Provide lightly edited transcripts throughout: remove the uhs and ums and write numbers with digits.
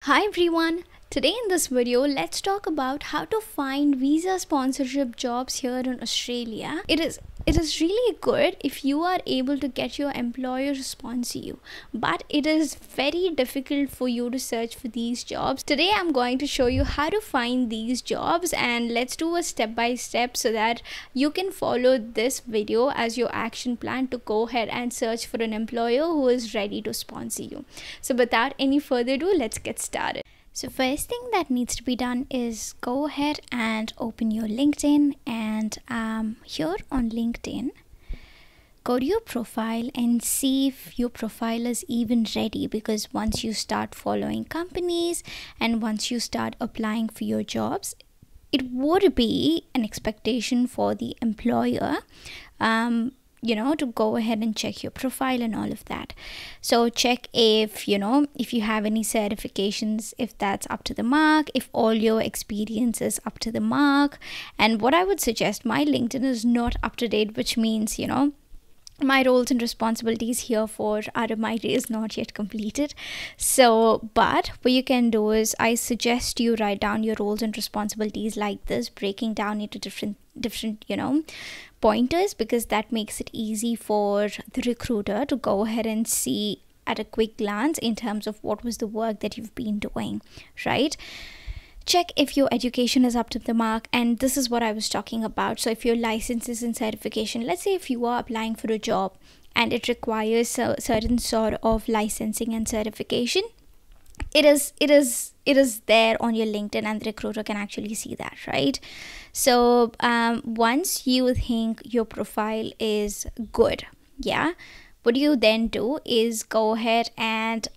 Hi everyone! Today in this video, let's talk about how to find visa sponsorship jobs here in Australia. It is really good if you are able to get your employer to sponsor you, but it is very difficult for you to search for these jobs. Today I'm going to show you how to find these jobs, and let's do a step by step so that you can follow this video as your action plan to go ahead and search for an employer who is ready to sponsor you. So without any further ado, let's get started. So first thing that needs to be done is go ahead and open your LinkedIn, and here on LinkedIn, go to your profile and see if your profile is even ready, because once you start following companies and once you start applying for your jobs, it would be an expectation for the employer to go ahead and check your profile and all of that. So check if you have any certifications, if that's up to the mark, if all your experience is up to the mark. And what I would suggest, my LinkedIn is not up to date, which means my roles and responsibilities here for RMIT is not yet completed. So but what you can do is, I suggest you write down your roles and responsibilities like this, breaking down into different pointers, because that makes it easy for the recruiter to go ahead and see at a quick glance in terms of what was the work that you've been doing, right? Check if your education is up to the mark, and this is what I was talking about. So if your licenses and certification, let's say if you are applying for a job and it requires a certain sort of licensing and certification, it is there on your LinkedIn, and the recruiter can actually see that, right? So once you think your profile is good, what you then do is go ahead and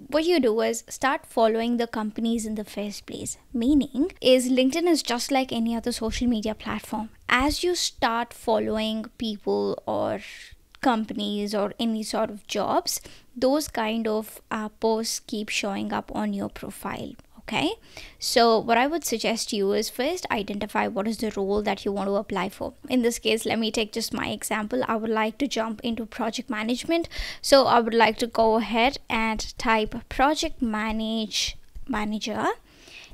what you do is start following the companies in the first place. Meaning is, LinkedIn is just like any other social media platform. As you start following people or companies or any sort of jobs, those kind of posts keep showing up on your profile. Okay, so what I would suggest you is first identify what is the role that you want to apply for. In this case, let me take just my example. I would like to jump into project management, so I would like to go ahead and type project manager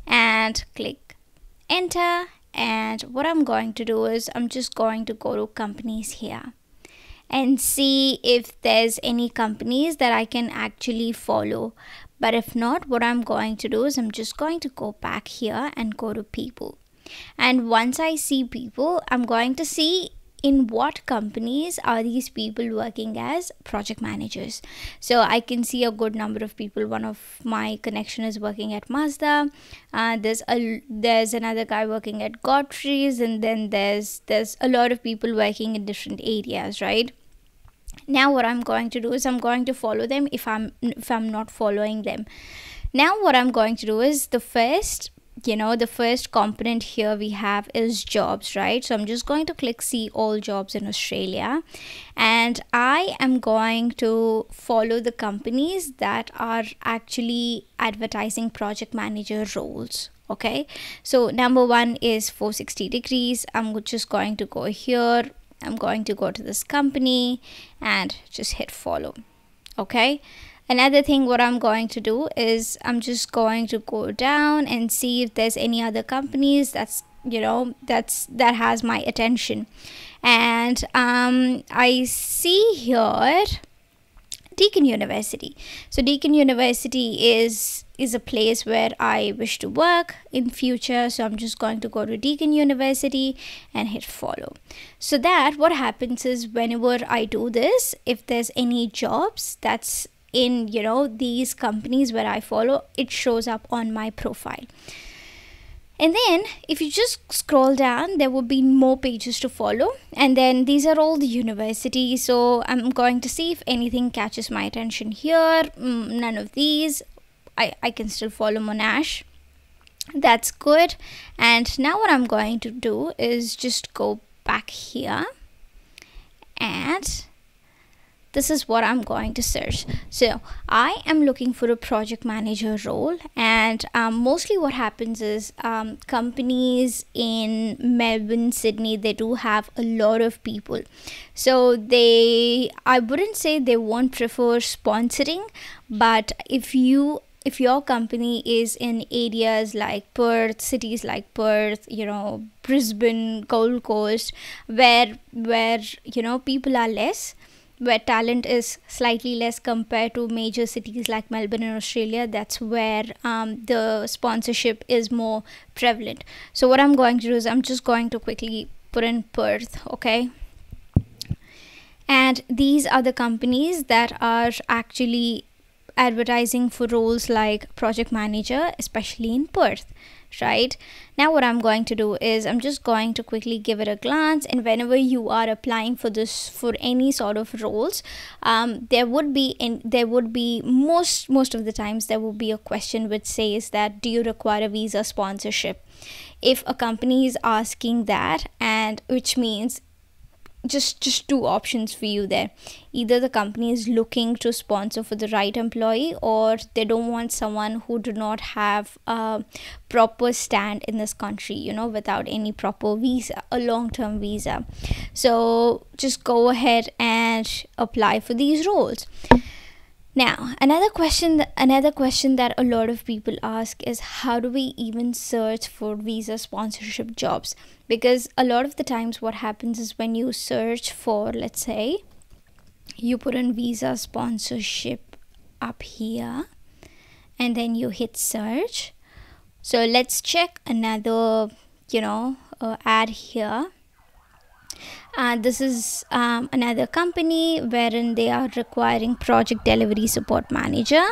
and click enter. And what I'm going to do is, I'm just going to go to companies here and see if there's any companies that I can actually follow. But if not, what I'm going to do is, I'm just going to go back here and go to people. And once I see people, I'm going to see in what companies are these people working as project managers. So I can see a good number of people. One of my connection is working at Mazda. There's another guy working at Godfrey's, and then there's a lot of people working in different areas, right? Now what I'm going to do is, I'm going to follow them if I'm not following them. Now what I'm going to do is, the first component here we have is jobs, right? So I'm just going to click see all jobs in Australia, and I am going to follow the companies that are actually advertising project manager roles. Okay, so number one is 460 degrees. I'm just going to go here. I'm going to go to this company and just hit follow. Okay, another thing what I'm going to do is, I'm just going to go down and see if there's any other companies that has my attention. And I see here Deakin University. So Deakin University is a place where I wish to work in future. So I'm just going to go to Deakin University and hit follow. So that what happens is, whenever I do this, if there's any jobs that's in these companies where I follow, it shows up on my profile. And then if you just scroll down, there will be more pages to follow, and then these are all the universities. So I'm going to see if anything catches my attention here. None of these. I can still follow Monash. That's good. And now what I'm going to do is just go back here, and this is what I'm going to search. So I am looking for a project manager role, and mostly what happens is, companies in Melbourne, Sydney, they do have a lot of people. So I wouldn't say they won't prefer sponsoring, but if you if your company is in areas like Perth, cities like Perth, Brisbane, Gold Coast, where people are less, where talent is slightly less compared to major cities like Melbourne in Australia, that's where the sponsorship is more prevalent. So what I'm going to do is I'm just going to quickly put in Perth, okay? And these are the companies that are actually advertising for roles like project manager, especially in Perth, right? Now what I'm going to do is I'm just going to quickly give it a glance, and whenever you are applying for any sort of roles, there would be most of the times there will be a question which says that, do you require a visa sponsorship? If a company is asking that, and which means just two options for you there. Either the company is looking to sponsor for the right employee, or they don't want someone who do not have a proper stand in this country, without any proper visa, a long-term visa. So just go ahead and apply for these roles. Now, another question that a lot of people ask is, how do we even search for visa sponsorship jobs? Because a lot of the times what happens is, when you search for, let's say, you put in visa sponsorship up here, and then you hit search. So let's check another, ad here. This is another company wherein they are requiring project delivery support manager.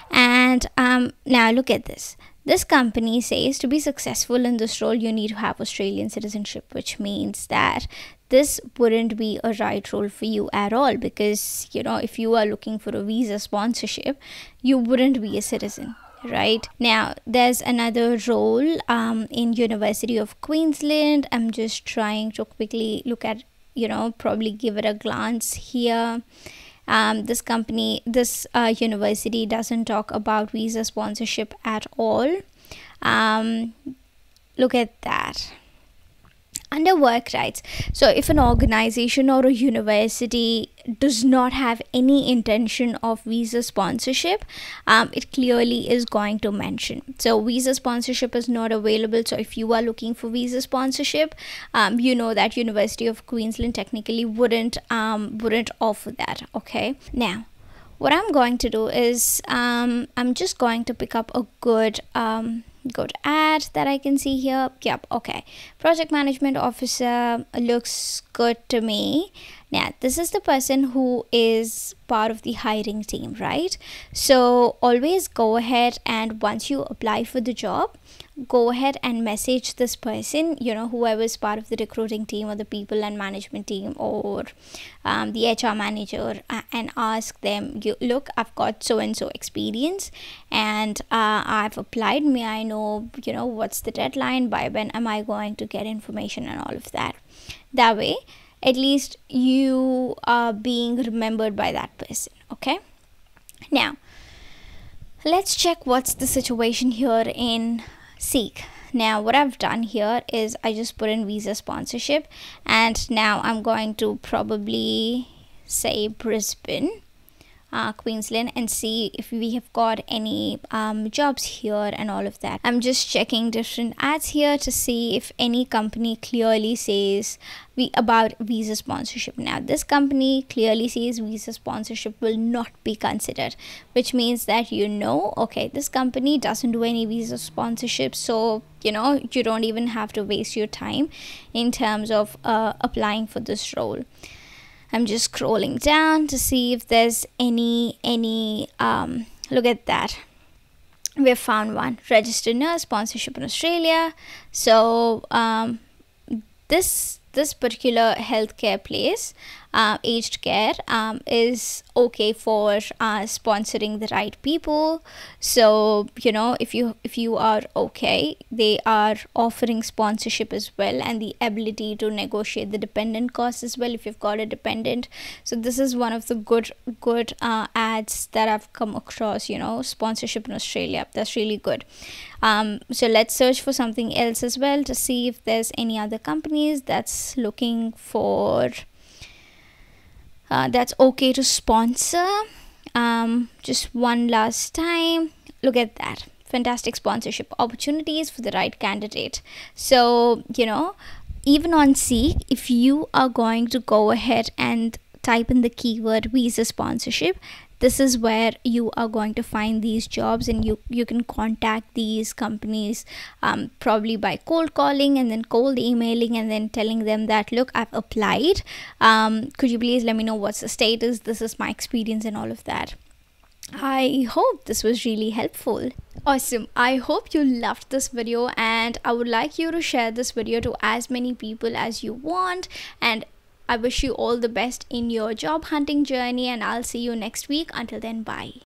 And now look at this. This company says, to be successful in this role, you need to have Australian citizenship, which means that this wouldn't be a right role for you at all, because, if you are looking for a visa sponsorship, you wouldn't be a citizen. Right now, there's another role in University of Queensland. I'm just trying to quickly look at, probably give it a glance here. This university doesn't talk about visa sponsorship at all. Look at that. Under work rights, so if an organization or a university does not have any intention of visa sponsorship, it clearly is going to mention. So visa sponsorship is not available. So if you are looking for visa sponsorship, that University of Queensland technically wouldn't offer that. Okay. Now, what I'm going to do is I'm just going to pick up a good ad that I can see here. Yep, okay. Project management officer looks good to me. Now, this is the person who is part of the hiring team, right? So always go ahead, and once you apply for the job, go ahead and message this person, whoever is part of the recruiting team or the people and management team, or the HR manager, and ask them, look, I've got so and so experience, and I've applied. May I know, what's the deadline, by when am I going to get information, and all of that. That way, at least you are being remembered by that person. Okay. Now, let's check what's the situation here in Seek. Now, what I've done here is I just put in visa sponsorship, and now I'm going to probably say Brisbane, Queensland, and see if we have got any jobs here and all of that. I'm just checking different ads here to see if any company clearly says about visa sponsorship. Now, this company clearly says visa sponsorship will not be considered, which means that okay, this company doesn't do any visa sponsorship, so you don't even have to waste your time in terms of applying for this role. I'm just scrolling down to see if there's any look at that. We have found one. Registered nurse, sponsorship in Australia. So this particular healthcare place, aged care, is okay for sponsoring the right people. So if you are okay, they are offering sponsorship as well, and the ability to negotiate the dependent costs as well if you've got a dependent. So this is one of the good ads that I've come across. Sponsorship in Australia, that's really good. So let's search for something else as well to see if there's any other companies that's looking for that's okay to sponsor. Just one last time, look at that. Fantastic sponsorship opportunities for the right candidate. So, even on Seek, if you are going to go ahead and type in the keyword visa sponsorship, this is where you are going to find these jobs, and you can contact these companies probably by cold calling and then cold emailing and then telling them that, look, I've applied, could you please let me know what's the status, this is my experience and all of that. I hope this was really helpful. Awesome. I hope you loved this video, and I would like you to share this video to as many people as you want, and I wish you all the best in your job hunting journey, and I'll see you next week. Until then, bye.